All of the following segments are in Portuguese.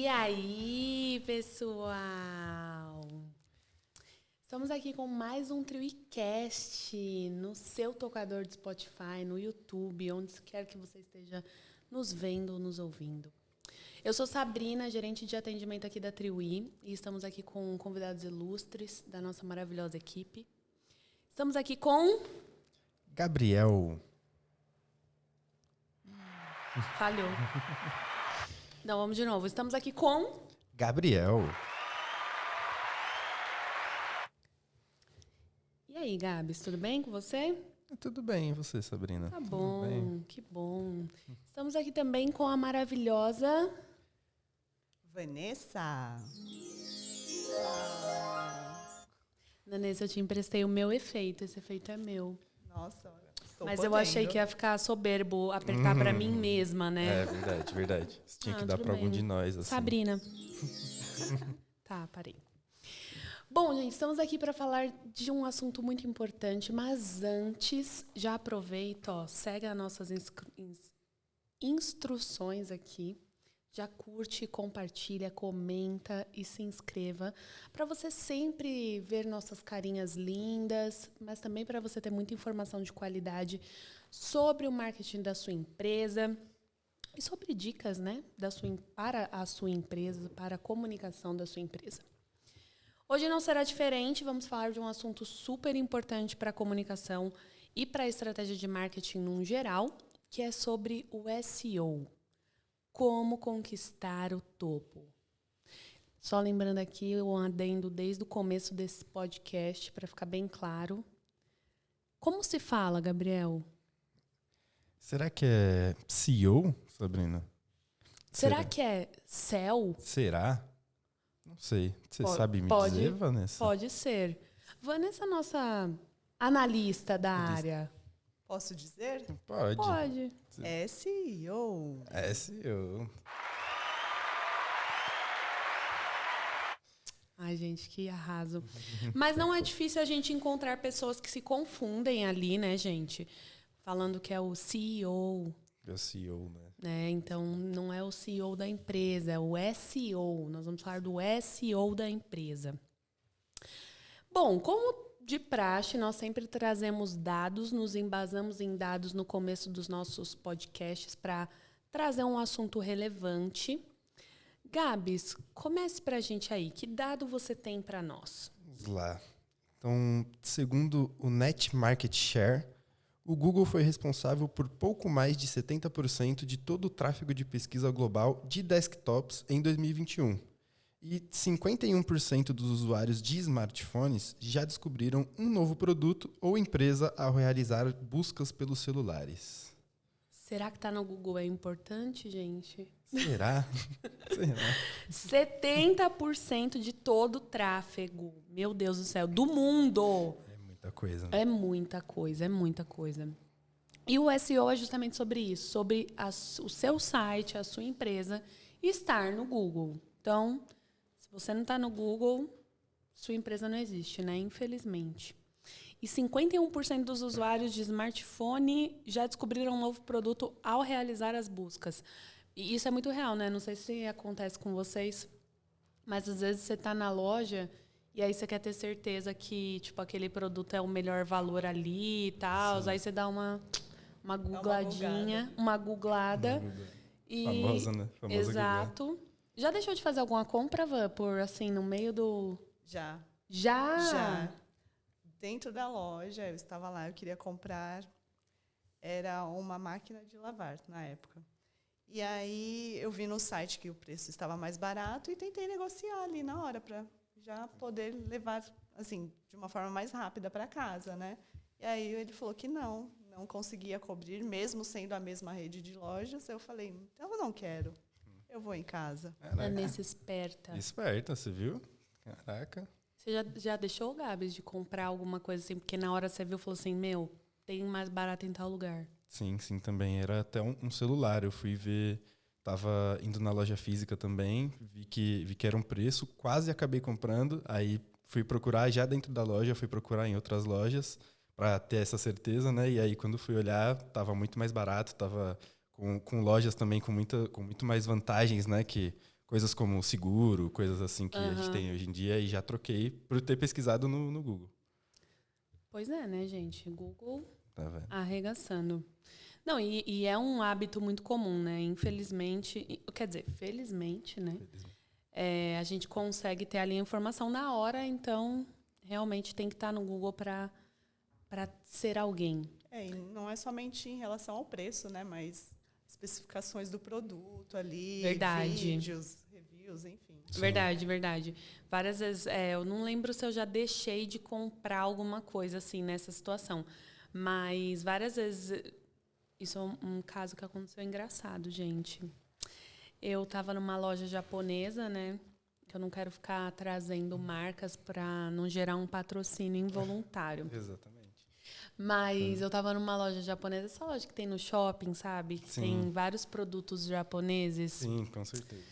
E aí, pessoal? Estamos aqui com mais um TriwiCast no seu tocador de Spotify, no YouTube, onde quer que você esteja nos vendo ou nos ouvindo. Eu sou Sabrina, gerente de atendimento aqui da Triwi, e estamos aqui com convidados ilustres da nossa maravilhosa equipe. Estamos aqui com... Gabriel. Falhou. Não, vamos de novo. Estamos aqui com... Gabriel. E aí, Gabs, tudo bem com você? Tudo bem, e você, Sabrina? Tá Tudo bom, bem? que bom. Estamos aqui também com a maravilhosa... Vanessa. Nanessa, eu te emprestei o meu efeito. Esse efeito é meu. Nossa, estou Mas podendo. eu achei que ia ficar soberbo apertar pra mim mesma, né? É verdade. Isso tinha que dar tudo pra algum bem. de nós, assim. Sabrina. Tá, parei. Bom, gente, estamos aqui para falar de um assunto muito importante, mas antes, já aproveita, ó, segue as nossas instruções aqui. Já curte, compartilha, comenta e se inscreva para você sempre ver nossas carinhas lindas, mas também para você ter muita informação de qualidade sobre o marketing da sua empresa e sobre dicas, né, para a sua empresa, para a comunicação da sua empresa. Hoje não será diferente, vamos falar de um assunto super importante para a comunicação e para a estratégia de marketing no geral, que é sobre o SEO. Como conquistar o topo. Só lembrando aqui um adendo desde o começo desse podcast, para ficar bem claro. Como se fala, Gabriel? Será que é CEO, Sabrina? Será que é céu? Será? Não sei. Você sabe me pode, dizer, Vanessa? Pode ser. Vanessa, nossa analista da área. Posso dizer? Pode. Pode. SEO. SEO. Ai, gente, que arraso. Mas não é difícil a gente encontrar pessoas que se confundem ali, né, gente? Falando que é o CEO. É o CEO, né? Né? Então, não é o CEO da empresa, é o SEO. Nós vamos falar do SEO da empresa. Bom, como de praxe, nós sempre trazemos dados, nos embasamos em dados no começo dos nossos podcasts para trazer um assunto relevante. Gabs, comece para a gente aí. Que dado você tem para nós? Vamos lá. Então, segundo o Net Market Share, o Google foi responsável por pouco mais de 70% de todo o tráfego de pesquisa global de desktops em 2021. E 51% dos usuários de smartphones já descobriram um novo produto ou empresa ao realizar buscas pelos celulares. Será que tá no Google é importante, gente? Será? Será? 70% de todo o tráfego, meu Deus do céu, do mundo. É muita coisa, né? É muita coisa, é muita coisa. E o SEO é justamente sobre isso, sobre o seu site, a sua empresa estar no Google. Então, se você não está no Google, sua empresa não existe, né? Infelizmente. E 51% dos usuários de smartphone já descobriram um novo produto ao realizar as buscas. E isso é muito real, né? Não sei se acontece com vocês, mas às vezes você está na loja e aí você quer ter certeza que tipo, aquele produto é o melhor valor ali e tal. Sim. Aí você dá uma googladinha, uma googlada. E... Famosa, né? Famosa exato. Google. Já deixou de fazer alguma compra, Van, por assim, no meio do... Já. Já? Dentro da loja, eu estava lá, eu queria comprar, era uma máquina de lavar na época. E aí eu vi no site que o preço estava mais barato e tentei negociar ali na hora para já poder levar assim de uma forma mais rápida para casa, né? E aí ele falou que não conseguia cobrir, mesmo sendo a mesma rede de lojas. Eu falei, então eu não quero, eu vou em casa. É nesse esperta. Esperta, você viu? Caraca. Você já deixou, Gabs, de comprar alguma coisa assim? Porque na hora você viu e falou assim, meu, tem mais barato em tal lugar. Sim, também. Era até um celular. Eu fui ver, tava indo na loja física também, vi que era um preço, quase acabei comprando. Aí fui procurar já dentro da loja, fui procurar em outras lojas para ter essa certeza, né? E aí quando fui olhar, tava muito mais barato, tava com lojas também com muito mais vantagens, né? Que coisas como seguro, coisas assim que a gente tem hoje em dia, e já troquei por ter pesquisado no Google. Pois é, né, gente? Google Tá vendo? arregaçando. Não, e é um hábito muito comum, né? Infelizmente, quer dizer, felizmente, né? A gente consegue ter ali a informação na hora, então realmente tem que estar no Google para ser alguém. E não é somente em relação ao preço, né? Mas especificações do produto ali, Verdade. vídeos, reviews, enfim. Sim. Verdade. Várias vezes, eu não lembro se eu já deixei de comprar alguma coisa assim nessa situação, mas várias vezes, isso é um caso que aconteceu engraçado, gente. Eu estava numa loja japonesa, né? Que eu não quero ficar trazendo marcas para não gerar um patrocínio involuntário. Exatamente. Mas eu estava numa loja japonesa, essa loja que tem no shopping, sabe? Que tem vários produtos japoneses. Sim, com certeza.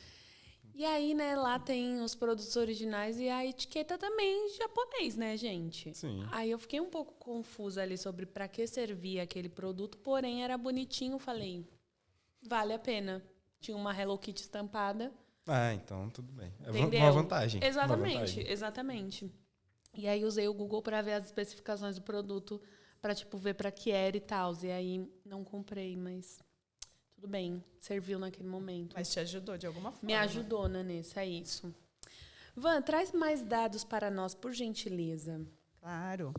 E aí, né, lá tem os produtos originais e a etiqueta também japonês, né, gente? Sim. Aí eu fiquei um pouco confusa ali sobre para que servia aquele produto, porém era bonitinho, falei, vale a pena. Tinha uma Hello Kitty estampada. Ah, então tudo bem. É Entendeu? uma vantagem. Exatamente. E aí usei o Google para ver as especificações do produto, para tipo ver para que era e tal. E aí não comprei, mas tudo bem, serviu naquele momento. Mas te ajudou de alguma forma. Me ajudou, Nanessa, é isso. Van, traz mais dados para nós, por gentileza. Claro.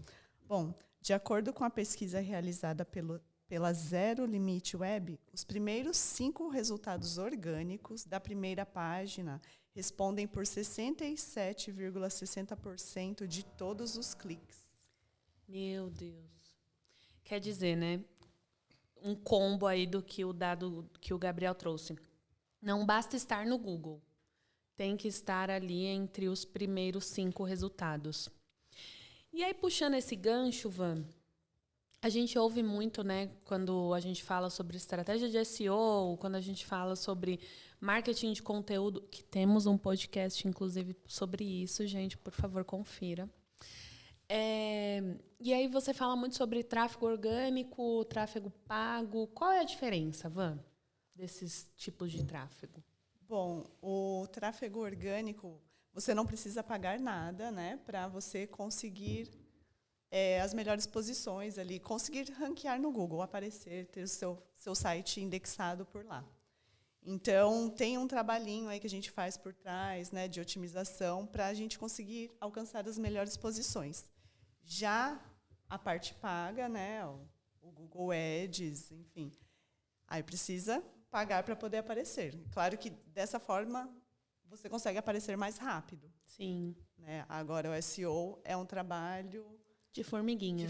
Bom, de acordo com a pesquisa realizada pela Zero Limite Web, os primeiros 5 resultados orgânicos da primeira página respondem por 67,60% de todos os cliques. Meu Deus. Quer dizer, né? Um combo aí do que o dado que o Gabriel trouxe. Não basta estar no Google. Tem que estar ali entre os primeiros 5 resultados. E aí, puxando esse gancho, Van, a gente ouve muito, né, quando a gente fala sobre estratégia de SEO, quando a gente fala sobre marketing de conteúdo, que temos um podcast, inclusive, sobre isso, gente, por favor, confira. E aí você fala muito sobre tráfego orgânico, tráfego pago. Qual é a diferença, Van, desses tipos de tráfego? Bom, o tráfego orgânico, você não precisa pagar nada, né, para você conseguir as melhores posições ali, conseguir ranquear no Google, aparecer, ter o seu site indexado por lá. Então, tem um trabalhinho aí que a gente faz por trás, né, de otimização, para a gente conseguir alcançar as melhores posições. Já a parte paga, né, o Google Ads, enfim, aí precisa pagar para poder aparecer. Claro que, dessa forma, você consegue aparecer mais rápido. Sim. Né? Agora, o SEO é um trabalho de formiguinha.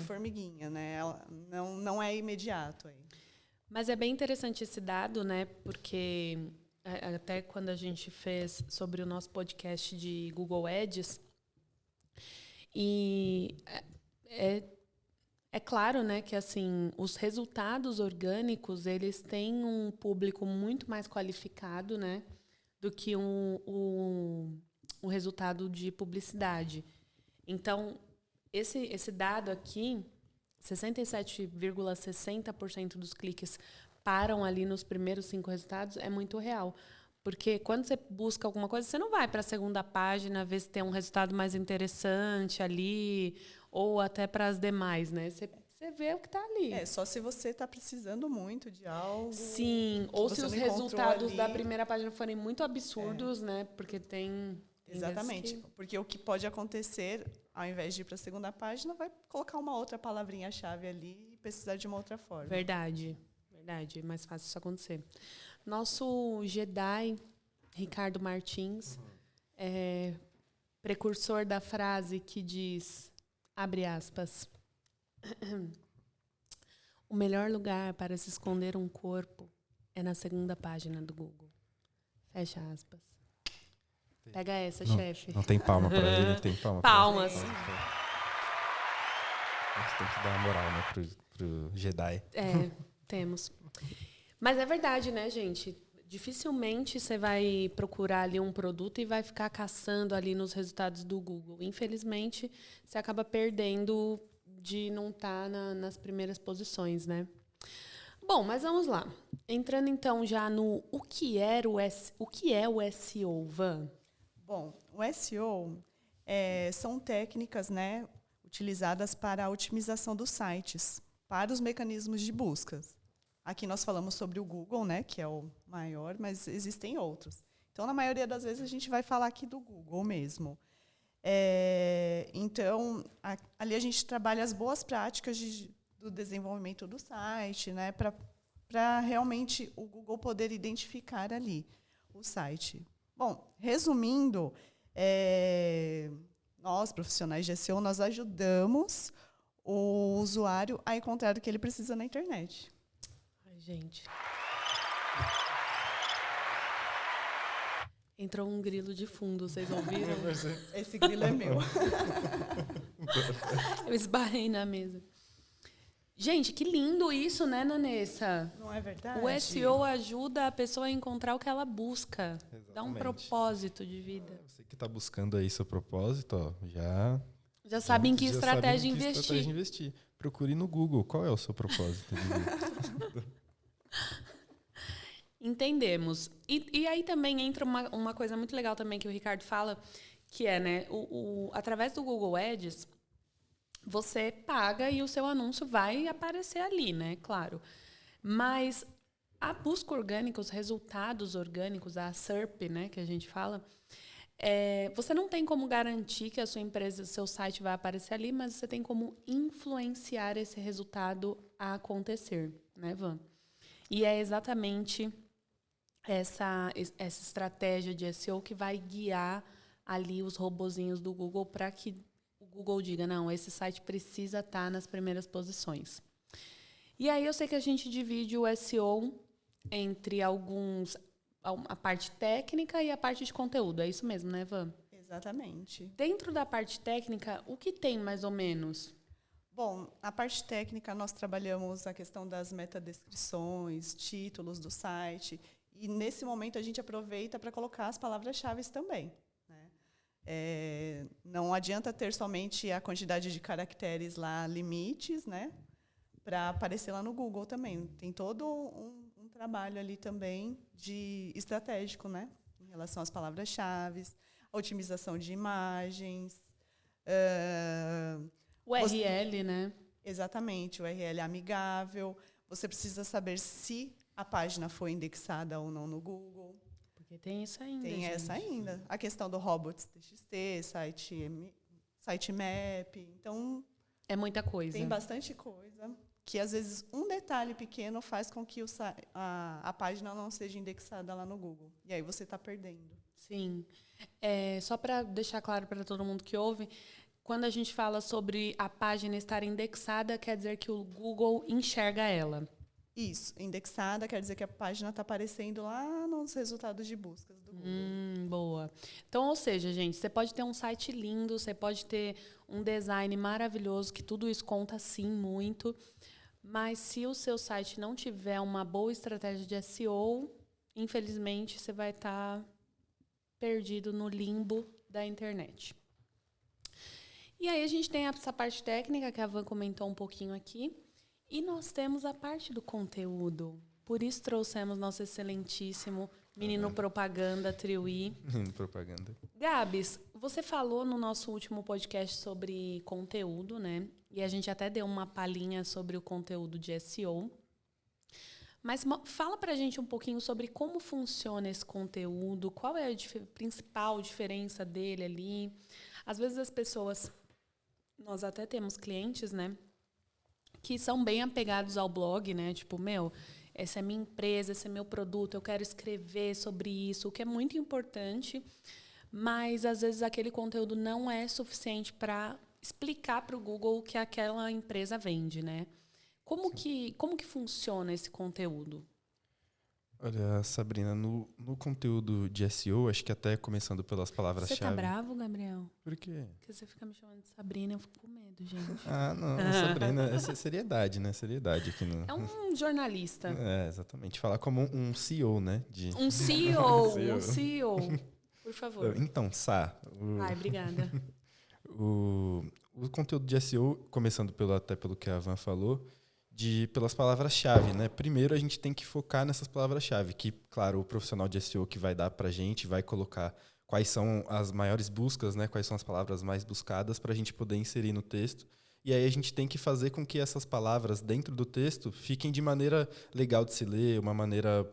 Né? Não é imediato aí. Mas é bem interessante esse dado, né? Porque até quando a gente fez sobre o nosso podcast de Google Ads, e é claro, né, que assim, os resultados orgânicos, eles têm um público muito mais qualificado, né, do que um resultado de publicidade. Então, esse dado aqui, 67,60% dos cliques param ali nos primeiros 5 resultados, é muito real. Porque quando você busca alguma coisa, você não vai para a segunda página ver se tem um resultado mais interessante ali, ou até para as demais, né? Você vê o que está ali. Só se você está precisando muito de algo. Sim, ou se os resultados da primeira página forem muito absurdos, né? Porque tem exatamente. Porque o que pode acontecer, ao invés de ir para a segunda página, vai colocar uma outra palavrinha-chave ali e precisar de uma outra forma. Verdade. É mais fácil isso acontecer. Nosso Jedi, Ricardo Martins, é precursor da frase que diz, abre aspas, o melhor lugar para se esconder um corpo é na segunda página do Google. Fecha aspas. Pega essa, chefe. Não tem palma para ele, não tem palma. Palmas. Tem que dar uma moral, né, pro Jedi. Temos. Mas é verdade, né, gente? Dificilmente você vai procurar ali um produto e vai ficar caçando ali nos resultados do Google. Infelizmente, você acaba perdendo de não estar nas primeiras posições, né? Bom, mas vamos lá. Entrando então já no o que é o SEO, Van? Bom, o SEO são técnicas, né, utilizadas para a otimização dos sites, para os mecanismos de buscas. Aqui nós falamos sobre o Google, né, que é o maior, mas existem outros. Então, na maioria das vezes, a gente vai falar aqui do Google mesmo. Então, ali a gente trabalha as boas práticas do desenvolvimento do site, né, para realmente o Google poder identificar ali o site. Bom, resumindo, nós, profissionais de SEO, nós ajudamos o usuário a encontrar o que ele precisa na internet. Ai, gente. Entrou um grilo de fundo, vocês ouviram? Esse grilo é meu. Eu esbarrei na mesa. Gente, que lindo isso, né, Nanessa? Não é verdade? O SEO ajuda a pessoa a encontrar o que ela busca. Exatamente. Dá um propósito de vida. Você que está buscando aí seu propósito, ó, Já sabe em que já estratégia sabe em que investir. estratégia investir. Procure no Google qual é o seu propósito de vida. Entendemos. E aí também entra uma coisa muito legal também que o Ricardo fala, que é, né, através do Google Ads, você paga e o seu anúncio vai aparecer ali, né? Claro. Mas a busca orgânica, os resultados orgânicos, a SERP, né, que a gente fala, você não tem como garantir que a sua empresa, o seu site vai aparecer ali, mas você tem como influenciar esse resultado a acontecer, né, Van? E é exatamente essa estratégia de SEO que vai guiar ali os robozinhos do Google para que o Google diga, não, esse site precisa estar nas primeiras posições. E aí eu sei que a gente divide o SEO entre a parte técnica e a parte de conteúdo. É isso mesmo, né, Van? Exatamente. Dentro da parte técnica, o que tem mais ou menos? Bom, na parte técnica nós trabalhamos a questão das metadescrições, títulos do site, e nesse momento a gente aproveita para colocar as palavras-chave também. Não adianta ter somente a quantidade de caracteres lá, limites, né, para aparecer lá no Google também. Tem todo um trabalho ali também de estratégico, né, em relação às palavras-chave, a otimização de imagens. O URL, né? Exatamente, o URL amigável. Você precisa saber se a página foi indexada ou não no Google. Porque tem isso ainda. Tem essa ainda. A questão do robots.txt, sitemap. Então, é muita coisa. tem bastante coisa que, às vezes, um detalhe pequeno faz com que a página não seja indexada lá no Google. E aí você está perdendo. Sim. Só para deixar claro para todo mundo que ouve, quando a gente fala sobre a página estar indexada, quer dizer que o Google enxerga ela. Isso, indexada quer dizer que a página está aparecendo lá nos resultados de buscas do Google. Boa. Então, ou seja, gente, você pode ter um site lindo, você pode ter um design maravilhoso, que tudo isso conta sim muito, mas se o seu site não tiver uma boa estratégia de SEO, infelizmente você vai estar perdido no limbo da internet. E aí a gente tem essa parte técnica, que a Van comentou um pouquinho aqui, e nós temos a parte do conteúdo. Por isso trouxemos nosso excelentíssimo menino propaganda, Triuí. Menino propaganda. Gabs, você falou no nosso último podcast sobre conteúdo, né? E a gente até deu uma palhinha sobre o conteúdo de SEO. Mas fala pra gente um pouquinho sobre como funciona esse conteúdo, qual é a principal diferença dele ali. Às vezes as pessoas, nós até temos clientes, né, que são bem apegados ao blog, né? Tipo, essa é minha empresa, esse é meu produto, eu quero escrever sobre isso, o que é muito importante, mas às vezes aquele conteúdo não é suficiente para explicar para o Google o que aquela empresa vende, né? Como que funciona esse conteúdo? Olha, Sabrina, no conteúdo de SEO, acho que até começando pelas palavras-chave... Você tá bravo, Gabriel? Por quê? Porque você fica me chamando de Sabrina, eu fico com medo, gente. Não, Sabrina, essa é seriedade, né? Seriedade aqui no... É um jornalista. Exatamente. Falar como um CEO, né? Um CEO. Por favor. Então, Sá... Ai, obrigada. O conteúdo de SEO, começando até pelo que a Van falou, pelas palavras-chave, né? Primeiro a gente tem que focar nessas palavras-chave, que, claro, o profissional de SEO que vai dar pra gente vai colocar quais são as maiores buscas, né? Quais são as palavras mais buscadas para a gente poder inserir no texto. E aí a gente tem que fazer com que essas palavras dentro do texto fiquem de maneira legal de se ler, uma maneira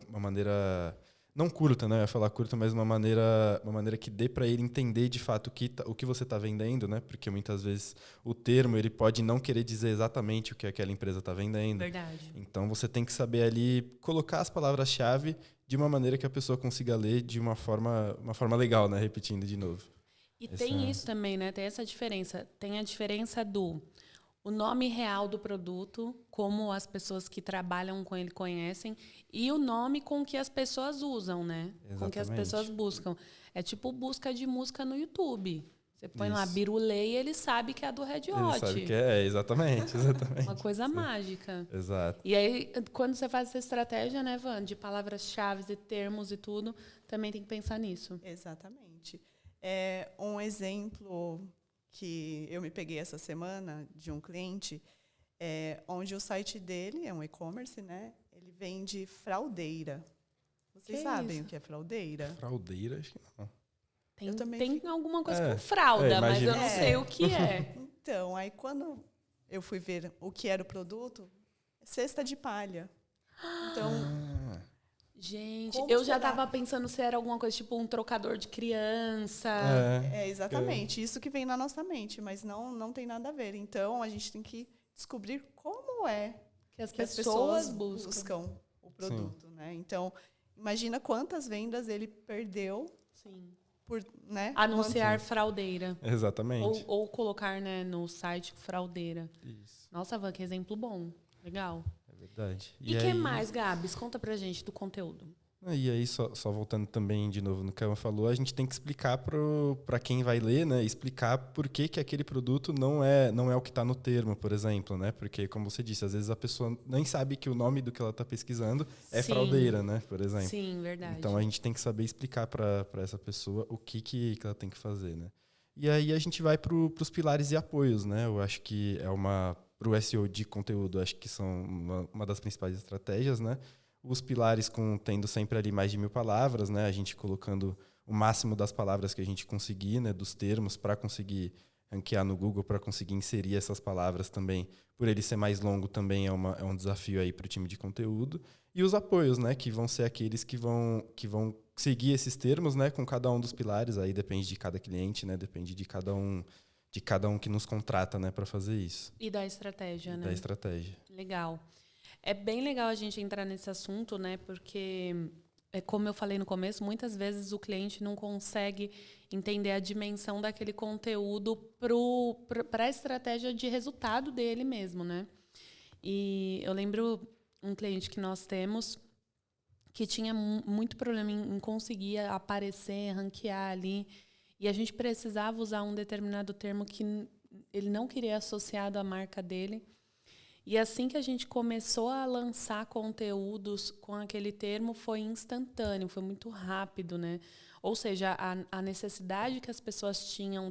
não curta, né? Eu ia falar curta, mas uma maneira que dê para ele entender de fato o que você está vendendo, né? Porque muitas vezes o termo ele pode não querer dizer exatamente o que aquela empresa está vendendo. Verdade. Então você tem que saber ali colocar as palavras-chave de uma maneira que a pessoa consiga ler de uma forma legal, né? Repetindo de novo. E tem isso também, né? Tem essa diferença. Tem a diferença o nome real do produto, como as pessoas que trabalham com ele conhecem, e o nome com que as pessoas usam, né? Exatamente. Com que as pessoas buscam. É tipo busca de música no YouTube. Você põe lá Isso. Birulei e ele sabe que é a do Red Hot. Ele sabe que é, exatamente. Uma coisa mágica. Exato. E aí, quando você faz essa estratégia, né, Van, de palavras-chave e termos e tudo, também tem que pensar nisso. Exatamente. Um exemplo que eu me peguei essa semana de um cliente, onde o site dele é um e-commerce, né? Ele vende fraldeira. Vocês sabem o que é fraldeira? Fraldeira, acho que não. Tem alguma coisa com fralda, mas eu não sei o que é. Então, aí quando eu fui ver o que era o produto, cesta de palha. Então, gente, eu já estava pensando se era alguma coisa tipo um trocador de criança. Exatamente, isso que vem na nossa mente, mas não tem nada a ver. Então, a gente tem que descobrir como é que as pessoas buscam o produto, né? Então, imagina quantas vendas ele perdeu. Sim. Por, né, anunciar fraudeira. Exatamente. Ou colocar, né, no site fraudeira. Isso. Nossa, Van, que exemplo bom. Legal. É verdade. E o que mais, Gabs? Conta pra gente do conteúdo. E aí, só voltando também de novo no que ela falou, a gente tem que explicar para quem vai ler, né? Explicar por que aquele produto não é o que está no termo, por exemplo, né? Porque, como você disse, às vezes a pessoa nem sabe que o nome do que ela está pesquisando é fraudeira, né? Por exemplo. Sim, verdade. Então, a gente tem que saber explicar para essa pessoa o que ela tem que fazer, né? E aí, a gente vai para os pilares e apoios, né? Eu acho que para o SEO de conteúdo, acho que são uma das principais estratégias, né? Os pilares tendo sempre ali mais de 1000 palavras, né? A gente colocando o máximo das palavras que a gente conseguir, né? Dos termos, para conseguir ranquear no Google, para conseguir inserir essas palavras também. Por ele ser mais longo também é um desafio aí para o time de conteúdo. E os apoios, né? Que vão ser aqueles que vão seguir esses termos, né? Com cada um dos pilares. Aí depende de cada cliente, né? Depende de cada um que nos contrata, né? Para fazer isso. E da estratégia, né? Da estratégia. Legal. É bem legal a gente entrar nesse assunto, né? Porque, como eu falei no começo, muitas vezes o cliente não consegue entender a dimensão daquele conteúdo para a estratégia de resultado dele mesmo, né? E eu lembro um cliente que nós temos que tinha muito problema em conseguir aparecer, ranquear ali. E a gente precisava usar um determinado termo que ele não queria associado à marca dele. E assim que a gente começou a lançar conteúdos com aquele termo, foi instantâneo, foi muito rápido, né? Ou seja, a necessidade que as pessoas tinham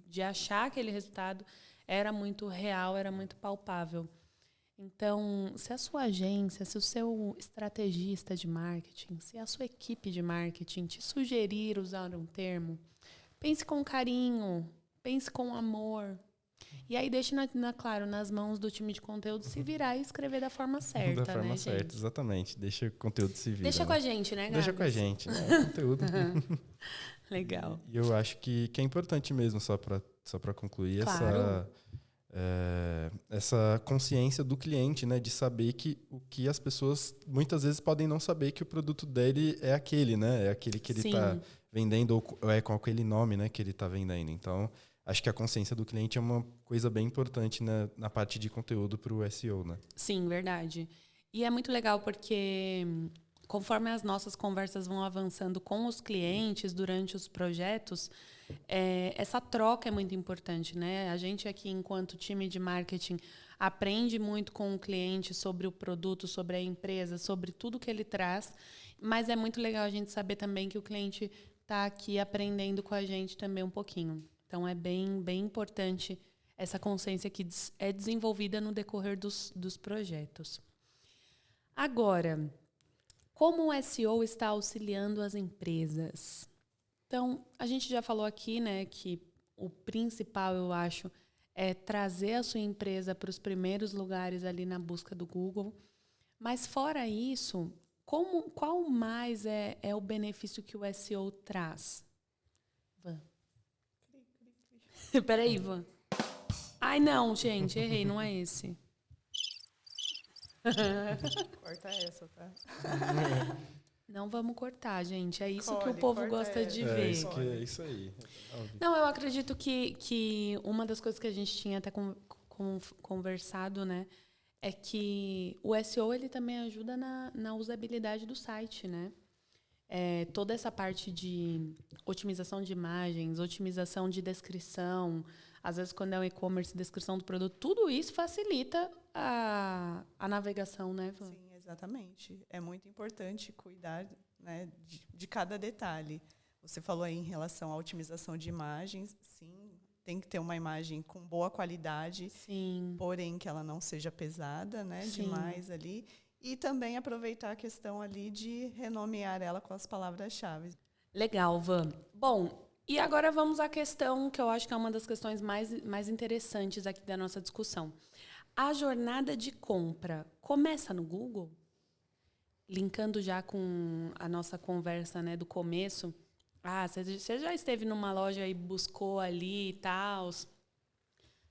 de achar aquele resultado era muito real, era muito palpável. Então, se a sua agência, se o seu estrategista de marketing, se a sua equipe de marketing te sugerir usar um termo, pense com carinho, pense com amor. E aí deixe, claro, nas mãos do time de conteúdo se virar e escrever da forma certa, da forma né, certa, gente? Exatamente. Deixa o conteúdo se virar. Deixa com a gente, né, Gabs? Deixa com a gente, né? Conteúdo. Legal. E eu acho que é importante mesmo, só para concluir, claro. essa consciência do cliente, né? De saber o que as pessoas muitas vezes podem não saber que o produto dele é aquele, né? É aquele que ele está vendendo ou é com aquele nome, né? Que ele está vendendo. Então, acho que a consciência do cliente é uma coisa bem importante na parte de conteúdo para o SEO, né? Sim, verdade. E é muito legal porque, conforme as nossas conversas vão avançando com os clientes durante os projetos, essa troca é muito importante, né? A gente aqui, enquanto time de marketing, aprende muito com o cliente sobre o produto, sobre a empresa, sobre tudo que ele traz, mas é muito legal a gente saber também que o cliente está aqui aprendendo com a gente também um pouquinho. Então, é bem, bem importante essa consciência que é desenvolvida no decorrer dos projetos. Agora, como o SEO está auxiliando as empresas? Então, a gente já falou aqui, né, que o principal, eu acho, é trazer a sua empresa para os primeiros lugares ali na busca do Google. Mas, fora isso, qual mais é o benefício que o SEO traz? Van. Peraí, Van. Ai, não, gente, errei, não é esse. Corta essa, tá? Não vamos cortar, gente. É isso que Colhe, o povo corta gosta de essa. ver. É isso aí. Não, eu acredito que uma das coisas que a gente tinha até conversado, né, é que o SEO ele também ajuda na usabilidade do site, né? Toda essa parte de otimização de imagens, otimização de descrição, às vezes quando é um e-commerce, descrição do produto, tudo isso facilita a navegação, né, Van? Sim, exatamente. É muito importante cuidar, né, de cada detalhe. Você falou aí em relação à otimização de imagens, sim, tem que ter uma imagem com boa qualidade, Sim. porém que ela não seja pesada, né, Sim. demais ali. E também aproveitar a questão ali de renomear ela com as palavras-chave. Legal, Van. Bom, e agora vamos à questão que eu acho que é uma das questões mais interessantes aqui da nossa discussão. A jornada de compra começa no Google? Linkando já com a nossa conversa, né, do começo. Você já esteve numa loja e buscou ali e tal.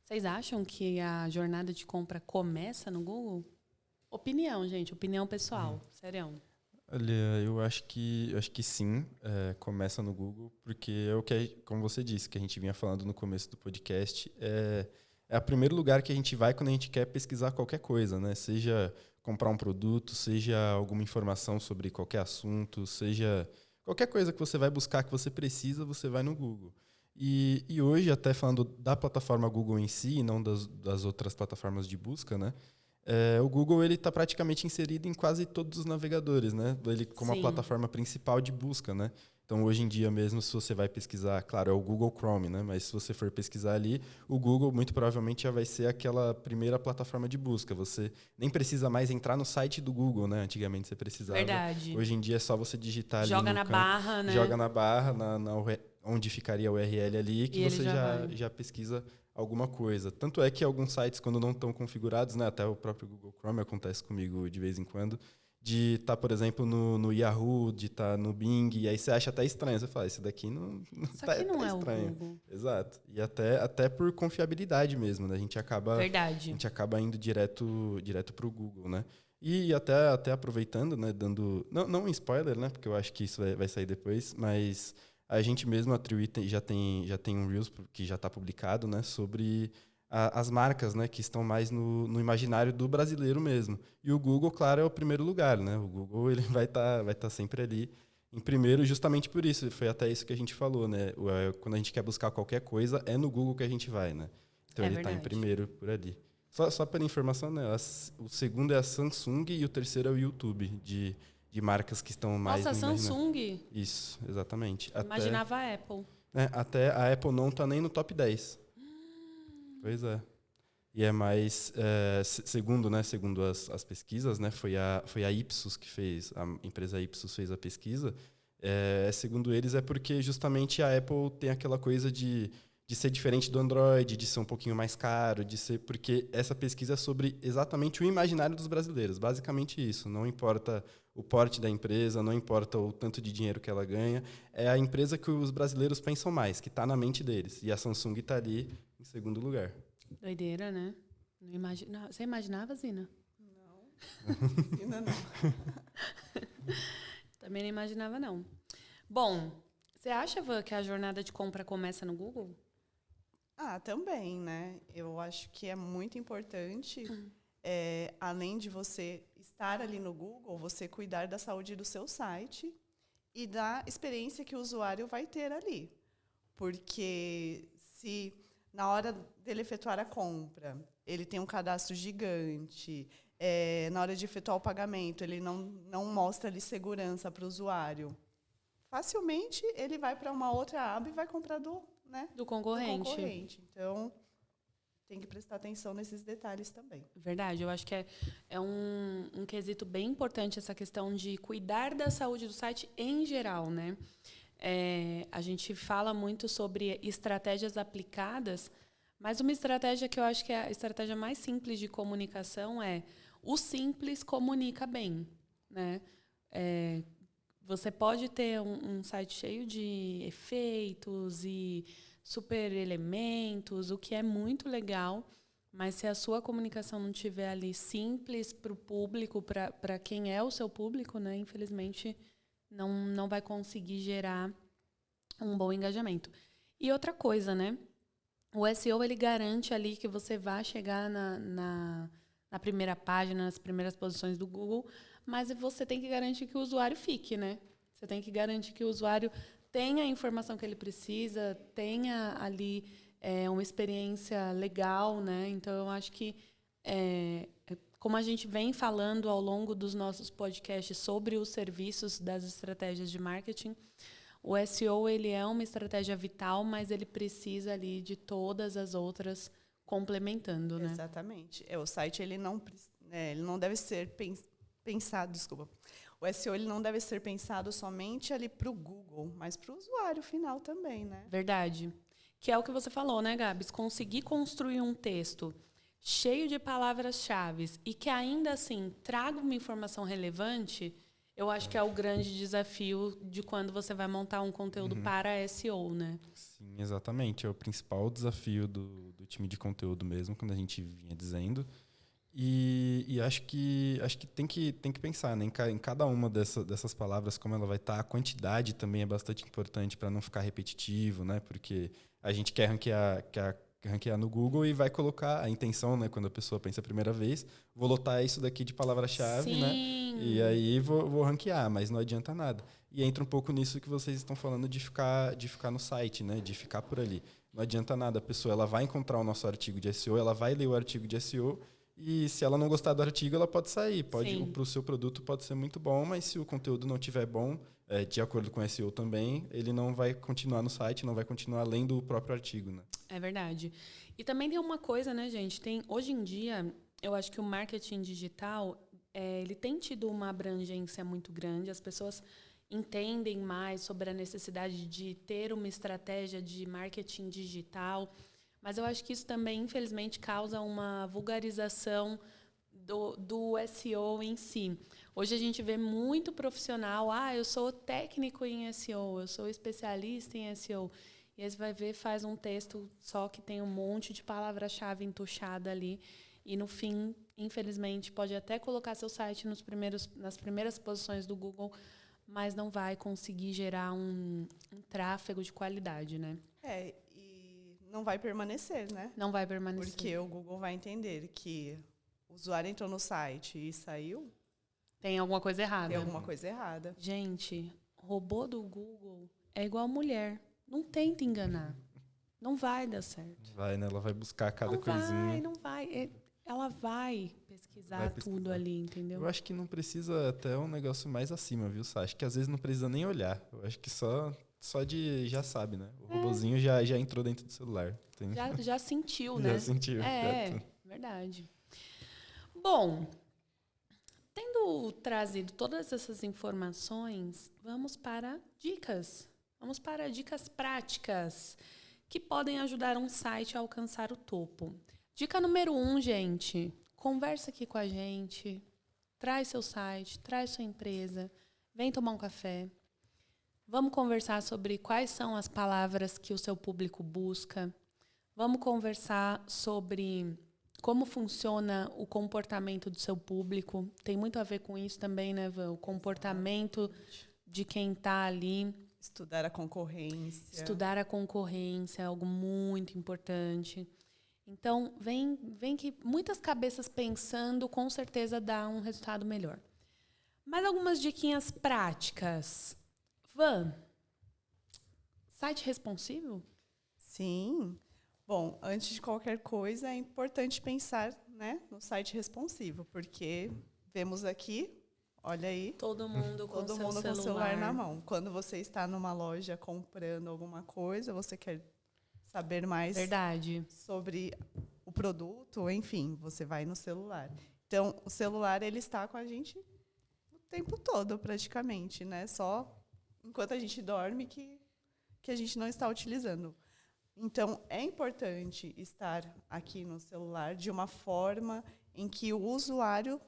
Vocês acham que a jornada de compra começa no Google? Opinião, gente. Opinião pessoal. Sério. Olha, eu acho que sim, começa no Google, porque é o que, como você disse, que a gente vinha falando no começo do podcast, é o primeiro lugar que a gente vai quando a gente quer pesquisar qualquer coisa, né? Seja comprar um produto, seja alguma informação sobre qualquer assunto, seja qualquer coisa que você vai buscar que você precisa, você vai no Google. E hoje, até falando da plataforma Google em si, e não das outras plataformas de busca, né? O Google está praticamente inserido em quase todos os navegadores, né? Ele como a plataforma principal de busca, né? Então, hoje em dia mesmo, se você vai pesquisar, claro, é o Google Chrome, né? Mas se você for pesquisar ali, o Google muito provavelmente já vai ser aquela primeira plataforma de busca. Você nem precisa mais entrar no site do Google, né? Antigamente você precisava. Verdade. Hoje em dia é só você digitar ali Joga no na campo, barra, né? joga na barra, onde ficaria a URL ali, que E você ele já pesquisa alguma coisa. Tanto é que alguns sites, quando não estão configurados, né, até o próprio Google Chrome acontece comigo de vez em quando, de estar, por exemplo, no Yahoo, de estar no Bing, e aí você acha até estranho. Você fala, esse daqui não Isso aqui não é estranho. o Google. Exato. E até por confiabilidade mesmo, né? A gente acaba indo direto para o Google, né? E até aproveitando, né, dando... Não um spoiler, né, porque eu acho que isso vai sair depois, mas... A gente mesmo, a Triwit, já tem um Reels que já está publicado, né, sobre as marcas, né, que estão mais no imaginário do brasileiro mesmo. E o Google, claro, é o primeiro lugar, né? O Google ele vai tá sempre ali em primeiro, justamente por isso. Foi até isso que a gente falou, né? Quando a gente quer buscar qualquer coisa, é no Google que a gente vai, né? Então ele está em primeiro por ali. Só para informação, né? O segundo é a Samsung e o terceiro é o YouTube de marcas que estão mais... Nossa, Samsung? Isso, exatamente. Imaginava a Apple. Até a Apple não está nem no top 10. Pois é. E é mais... segundo as pesquisas, né, foi a Ipsos que fez, a empresa Ipsos fez a pesquisa. Segundo eles, é porque justamente a Apple tem aquela coisa de ser diferente do Android, de ser um pouquinho mais caro, porque essa pesquisa é sobre exatamente o imaginário dos brasileiros. Basicamente isso. Não importa o porte da empresa, não importa o tanto de dinheiro que ela ganha. É a empresa que os brasileiros pensam mais, que está na mente deles. E a Samsung está ali em segundo lugar. Doideira, né? Não imagina... Você imaginava, Zina? Não. Zina não. Também não imaginava, não. Bom, você acha, Van, que a jornada de compra começa no Google? Também, né? Eu acho que é muito importante, além de você estar ali no Google, você cuidar da saúde do seu site e da experiência que o usuário vai ter ali. Porque se na hora dele efetuar a compra, ele tem um cadastro gigante, na hora de efetuar o pagamento, ele não mostra ali segurança para o usuário, facilmente ele vai para uma outra aba e vai comprar do concorrente. Então, tem que prestar atenção nesses detalhes também. Verdade, eu acho que é um quesito bem importante essa questão de cuidar da saúde do site em geral, né? A gente fala muito sobre estratégias aplicadas, mas uma estratégia que eu acho que é a estratégia mais simples de comunicação é o simples comunica bem, né? Você pode ter um site cheio de efeitos e super elementos, o que é muito legal, mas se a sua comunicação não estiver ali simples para o público, para quem é o seu público, né, infelizmente não vai conseguir gerar um bom engajamento. E outra coisa, né? O SEO ele garante ali que você vai chegar na primeira página, nas primeiras posições do Google, mas você tem que garantir que o usuário fique, né? Você tem que garantir que o usuário tenha a informação que ele precisa, tenha ali uma experiência legal, né? Então, eu acho que, como a gente vem falando ao longo dos nossos podcasts sobre os serviços das estratégias de marketing, o SEO ele é uma estratégia vital, mas ele precisa ali de todas as outras complementando, né? Exatamente. O site ele não deve ser pensado, desculpa. O SEO ele não deve ser pensado somente ali para o Google, mas para o usuário final também, né? Verdade. Que é o que você falou, né, Gabs? Conseguir construir um texto cheio de palavras-chave e que ainda assim traga uma informação relevante, eu acho que é o grande desafio de quando você vai montar um conteúdo para SEO, né? Sim, exatamente. É o principal desafio do time de conteúdo mesmo, quando a gente vinha dizendo. E acho que tem que pensar, né, em cada uma dessas palavras, como ela vai estar. A quantidade também é bastante importante para não ficar repetitivo, né? Porque a gente quer ranquear no Google e vai colocar a intenção, né? Quando a pessoa pensa a primeira vez, vou lotar isso daqui de palavra-chave, né? E aí vou ranquear, mas não adianta nada. E entra um pouco nisso que vocês estão falando de ficar no site, né? De ficar por ali. Não adianta nada, a pessoa ela vai encontrar o nosso artigo de SEO, ela vai ler o artigo de SEO, e se ela não gostar do artigo, ela pode sair. Para o seu produto pode ser muito bom, mas se o conteúdo não estiver bom, de acordo com o SEO também, ele não vai continuar no site, não vai continuar lendo o próprio artigo, né? É verdade. E também tem uma coisa, né, gente? Hoje em dia, eu acho que o marketing digital ele tem tido uma abrangência muito grande. As pessoas entendem mais sobre a necessidade de ter uma estratégia de marketing digital. Mas eu acho que isso também, infelizmente, causa uma vulgarização do SEO em si. Hoje a gente vê muito profissional, eu sou técnico em SEO, eu sou especialista em SEO. E aí você vai ver, faz um texto só que tem um monte de palavra-chave entuchada ali. E no fim, infelizmente, pode até colocar seu site nas primeiras posições do Google, mas não vai conseguir gerar um tráfego de qualidade, né? Não vai permanecer, né? Não vai permanecer. Porque o Google vai entender que o usuário entrou no site e saiu. Tem alguma coisa errada. Tem alguma coisa errada. Gente, robô do Google é igual mulher. Não tenta enganar. Não vai dar certo. Vai, né? Ela vai buscar cada coisinha. Não vai. Ela vai pesquisar tudo ali, entendeu? Eu acho que não precisa até um negócio mais acima, viu, Sá? Acho que às vezes não precisa nem olhar. Eu acho que só de já sabe, né? O robozinho já entrou dentro do celular. Já sentiu, né? Já sentiu. Verdade. Bom, tendo trazido todas essas informações, vamos para dicas. Vamos para dicas práticas que podem ajudar um site a alcançar o topo. Dica número 1, gente. Conversa aqui com a gente. Traz seu site, traz sua empresa. Vem tomar um café. Vamos conversar sobre quais são as palavras que o seu público busca. Vamos conversar sobre como funciona o comportamento do seu público. Tem muito a ver com isso também, né, Van? O comportamento de quem está ali. Estudar a concorrência. Estudar a concorrência é algo muito importante. Então, vem que muitas cabeças pensando, com certeza dá um resultado melhor. Mais algumas diquinhas práticas. Van, site responsivo? Sim. Bom, antes de qualquer coisa, é importante pensar, né, no site responsivo, porque vemos aqui, olha aí, todo mundo com o celular na mão. Quando você está numa loja comprando alguma coisa, você quer saber mais sobre produto, enfim, você vai no celular. Então, o celular ele está com a gente o tempo todo, praticamente, né? Só enquanto a gente dorme que a gente não está utilizando. Então, é importante estar aqui no celular de uma forma em que o usuário,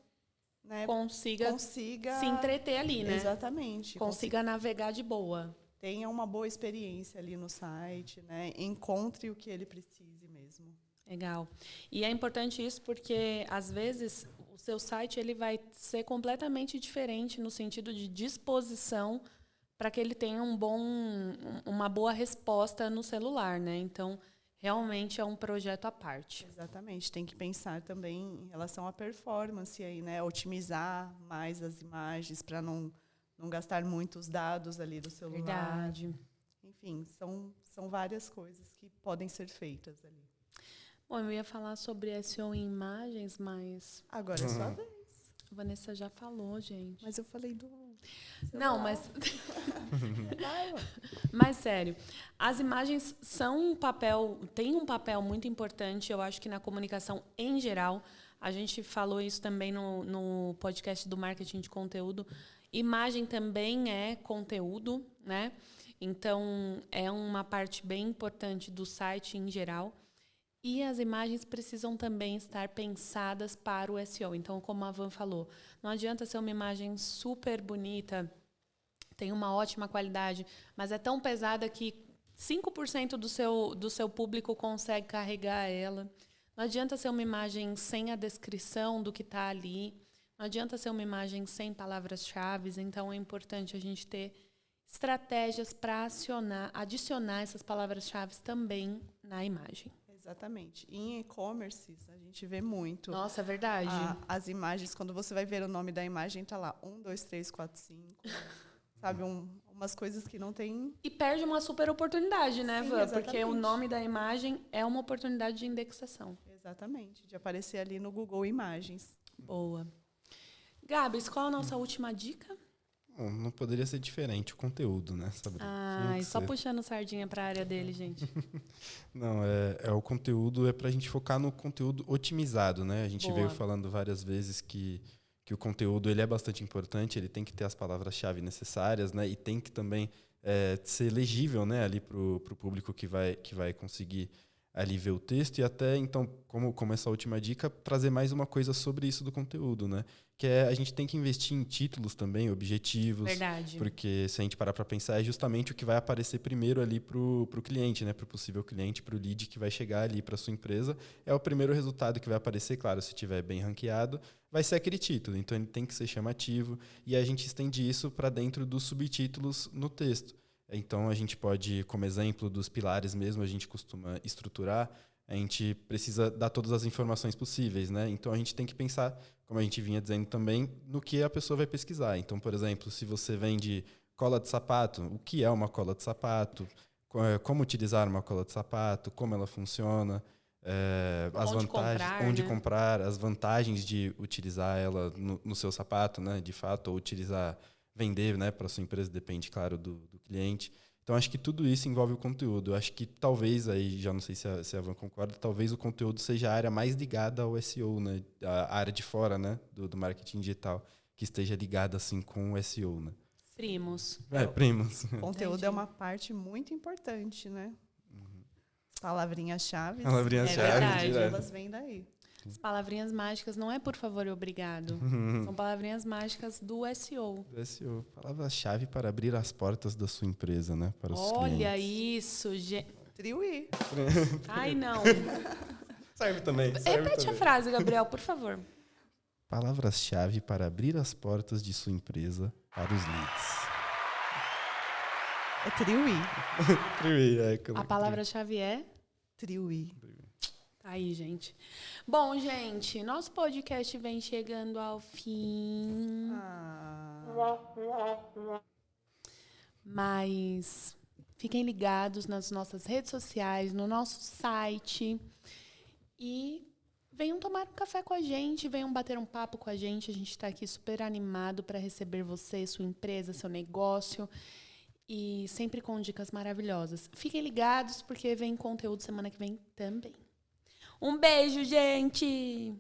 né, consiga se entreter ali, né? Exatamente. Consiga navegar de boa. Tenha uma boa experiência ali no site, né? Encontre o que ele precise mesmo. Legal. E é importante isso porque, às vezes, o seu site ele vai ser completamente diferente no sentido de disposição para que ele tenha uma boa resposta no celular, né? Então, realmente é um projeto à parte. Exatamente. Tem que pensar também em relação à performance aí, né? Otimizar mais as imagens para não gastar muitos dados ali do celular. Verdade. Enfim, são várias coisas que podem ser feitas ali. Bom, eu ia falar sobre SEO em imagens, mas Agora é sua vez. a Vanessa já falou, gente. Mas eu falei do... Não, mas... Mas, sério, as imagens têm um papel muito importante, eu acho que na comunicação em geral. A gente falou isso também no podcast do marketing de conteúdo. Imagem também é conteúdo, né? Então, é uma parte bem importante do site em geral. E as imagens precisam também estar pensadas para o SEO. Então, como a Van falou, não adianta ser uma imagem super bonita, tem uma ótima qualidade, mas é tão pesada que 5% do seu público consegue carregar ela. Não adianta ser uma imagem sem a descrição do que está ali. Não adianta ser uma imagem sem palavras-chave. Então, é importante a gente ter estratégias para adicionar essas palavras-chave também na imagem. Exatamente. Em e-commerce, a gente vê muito. Nossa, é verdade. As imagens, quando você vai ver o nome da imagem, tá lá 1, 2, 3, 4, 5. Sabe, umas coisas que não tem... E perde uma super oportunidade, né, Sim, Van? exatamente. Porque o nome da imagem é uma oportunidade de indexação. Exatamente, de aparecer ali no Google Imagens. Boa. Gabs, qual a nossa última dica? Bom, não poderia ser diferente, o conteúdo, né, Sabrina? Ai, só puxando sardinha para a área dele, gente. Não, o conteúdo é para a gente focar no conteúdo otimizado, né? A gente Boa. veio falando várias vezes que o conteúdo ele é bastante importante, ele tem que ter as palavras-chave necessárias, né? E tem que também ser legível, né, ali para o público que vai conseguir ali ver o texto. E até, então, como essa última dica, trazer mais uma coisa sobre isso do conteúdo, né? Que a gente tem que investir em títulos também, objetivos. Verdade. Porque se a gente parar para pensar, é justamente o que vai aparecer primeiro ali para o cliente, né? Para o possível cliente, para o lead que vai chegar ali para sua empresa. É o primeiro resultado que vai aparecer, claro, se estiver bem ranqueado, vai ser aquele título. Então, ele tem que ser chamativo. E a gente estende isso para dentro dos subtítulos no texto. Então, a gente pode, como exemplo dos pilares mesmo, a gente costuma estruturar, a gente precisa dar todas as informações possíveis, né? Então, a gente tem que pensar, como a gente vinha dizendo também, no que a pessoa vai pesquisar. Então, por exemplo, se você vende cola de sapato, o que é uma cola de sapato? Como utilizar uma cola de sapato? Como ela funciona? As vantagens, onde comprar, as vantagens de utilizar ela no seu sapato, né? De fato, ou vender, né, para sua empresa, depende, claro, do cliente. Então, acho que tudo isso envolve o conteúdo. Eu acho que talvez, aí já não sei se a Van concorda, talvez o conteúdo seja a área mais ligada ao SEO, né? A área de fora, né, do marketing digital, que esteja ligada assim com o SEO, né? Primos. Primos. O conteúdo é uma parte muito importante, né? Palavrinhas-chave. Palavrinhas-chave. Elas vêm daí. As palavrinhas mágicas não é por favor e obrigado. São palavrinhas mágicas do SEO. Do SEO. Palavra-chave para abrir as portas da sua empresa, né? Para os clientes. Olha isso, gente. Triuí. Ai, não. Serve também. Repete a frase, Gabriel, por favor. Palavras-chave para abrir as portas de sua empresa para os leads. É Triuí. Triuí, A palavra-chave é? Triuí. Tá aí, gente. Bom, gente, nosso podcast vem chegando ao fim. Mas fiquem ligados nas nossas redes sociais, no nosso site. E venham tomar um café com a gente, venham bater um papo com a gente. A gente está aqui super animado para receber você, sua empresa, seu negócio. E sempre com dicas maravilhosas. Fiquem ligados, porque vem conteúdo semana que vem também. Um beijo, gente!